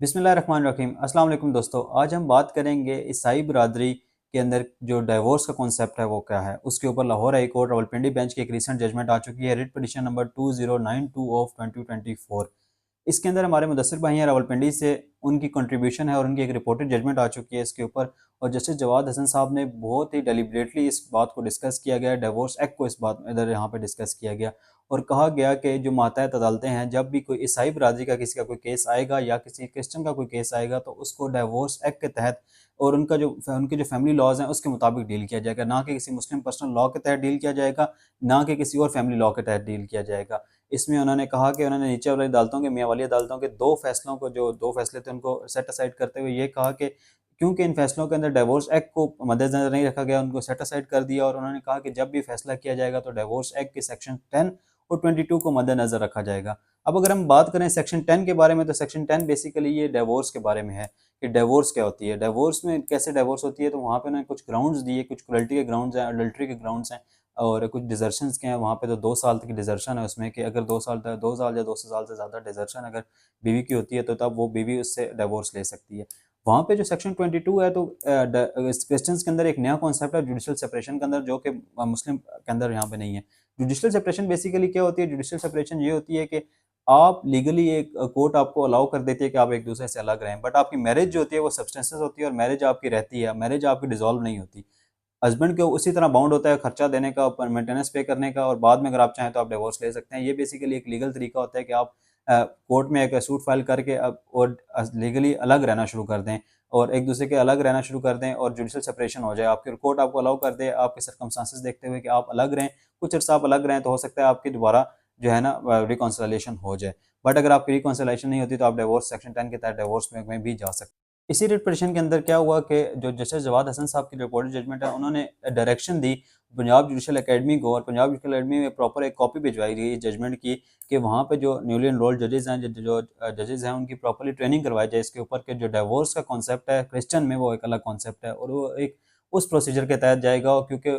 बिस्मिल्लाहिर्रहमानिर्रहीम। अस्सलाम वालेकुम दोस्तों, आज हम बात करेंगे ईसाई बिरादरी के अंदर जो डाइवोर्स का कॉन्सेप्ट है वो क्या है। उसके ऊपर Lahore high court Rawalpindi bench की एक रिसेंट जजमेंट आ चुकी है, रिट पिटीशन नंबर 2092 ऑफ 2024। इसके अंदर हमारे मुदस्सिर भाई हैं रावलपिंडी से, उनकी कंट्रीब्यूशन है और उनकी एक रिपोर्टेड जजमेंट आ चुकी है इसके ऊपर। और जस्टिस जवाद हसन साहब ने बहुत ही डेलिबरेटली इस बात को डिस्कस किया गया, डिवोर्स एक्ट को इस बात इधर यहाँ पे डिस्कस किया गया। और कहा गया कि जो मातहत अदालतें हैं, जब भी कोई ईसाई बरादरी का किसी का कोई केस आएगा या किसी क्रिश्चन का कोई केस आएगा तो उसको डिवोर्स एक्ट के तहत और उनके जो फैमिली लॉज हैं उसके मुताबिक डील किया जाएगा, ना कि किसी मुस्लिम पर्सनल लॉ के तहत डील किया जाएगा, ना कि किसी और फैमिली लॉ के तहत डील किया जाएगा। इसमें उन्होंने कहा कि उन्होंने नीचे वाली अदालतों के, मियाँ वाली अदालतों के दो फैसलों को, जो दो फैसले थे उनको सेट असाइड करते हुए ये कहा कि क्योंकि इन फैसलों के अंदर डिवोर्स एक्ट को मद्देनजर नहीं रखा गया, उनको सेट असाइड कर दिया। और उन्होंने कहा कि जब भी फैसला किया जाएगा तो डिवोर्स एक्ट के सेक्शन 10 और 22 को मद्देनजर रखा जाएगा। अब अगर हम बात करें सेक्शन 10 के बारे में, तो सेक्शन 10 बेसिकली ये डिवोर्स के बारे में है कि डिवोर्स क्या होती है, डिवोर्स में कैसे डिवोर्स होती है। तो वहाँ पे उन्होंने कुछ ग्राउंड्स दिए, कुछ क्रुएल्टी के ग्राउंड्स हैं, अडल्ट्री के ग्राउंड्स हैं और कुछ डिजर्शंस के हैं। वहाँ पे तो 2 साल तक की डिजर्शन है उसमें, कि अगर 2 साल तक, 2 साल या 200 साल से ज़्यादा डिजर्शन अगर बीवी की होती है तो तब वो बीवी उससे डिवोर्स ले सकती है। वहाँ पे जो सेक्शन 22 है, तो क्रिश्चियंस के अंदर एक नया कॉन्सेप्ट है जुडिशल सेपरेशन के अंदर, जो कि मुस्लिम के अंदर यहाँ पे नहीं है। जुडिशल सेपरेशन बेसिकली क्या होती है? जुडिशल सेपरेशन ये होती है कि आप लीगली, एक कोर्ट आपको अलाउ कर देती है कि आप एक दूसरे से अलग रहें, बट आपकी मैरिज जो होती है वो सब्सटेंसेस होती है और मैरिज आपकी रहती है, मैरिज आपकी डिसॉल्व नहीं होती। हस्बैंड को उसी तरह बाउंड होता है खर्चा देने का, ऊपर मेंटेनेंस पे करने का, और बाद में अगर आप चाहें तो आप डिवोर्स ले सकते हैं। ये बेसिकली एक लीगल तरीका होता है कि आप कोर्ट में एक सूट फाइल करके अब और लीगली अलग रहना शुरू कर दें और एक दूसरे के अलग रहना शुरू कर दें और जुडिशल सेपरेशन हो जाए। आपकी कोर्ट आपको अलाउ कर दे, आपके सर्कमस्टांसेस देखते हुए कि आप अलग रहें, कुछ अर्सा आप अलग रहें, तो हो सकता है आपकी दोबारा जो है ना रिकॉन्सिलेशन हो जाए। बट अगर आपकी रिकॉन्सिलेशन नहीं होती तो आप डिवोर्स सेक्शन 10 के तहत डिवोर्स में भी जा सकते हैं। इसी रिट पिटीशन के अंदर क्या हुआ कि जो जस्टिस जवाद हसन साहब की रिपोर्टेड जजमेंट है, उन्होंने डायरेक्शन दी पंजाब जुडिशल एकेडमी को, और पंजाब जुडिशल एकेडमी में प्रॉपर एक कॉपी भिजवाई गई जजमेंट की कि वहाँ पे जो न्यूली एनरोल्ड जजेस हैं, जो जजेस हैं, उनकी प्रॉपरली ट्रेनिंग करवाई जाए इसके ऊपर कि जो डिवोर्स का कॉन्सेप्ट है क्रिश्चियन में वो एक अलग कॉन्सेप्ट है और वो एक उस प्रोसीजर के तहत जाएगा, क्योंकि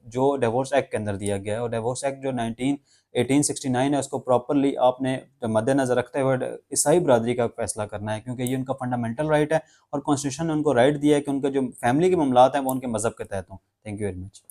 जो डिवोर्स एक्ट के अंदर दिया गया है, और डिवोर्स एक्ट जो 1869 है उसको प्रॉपरली आपने मद्देनजर रखते हुए ईसाई बरादरी का फैसला करना है, क्योंकि ये उनका फंडामेंटल राइट है और कॉन्स्टिट्यूशन ने उनको राइट दिया है कि उनका जो फैमिली के मामलात हैं वो उनके मजहब के तहत हों। Thank you very much.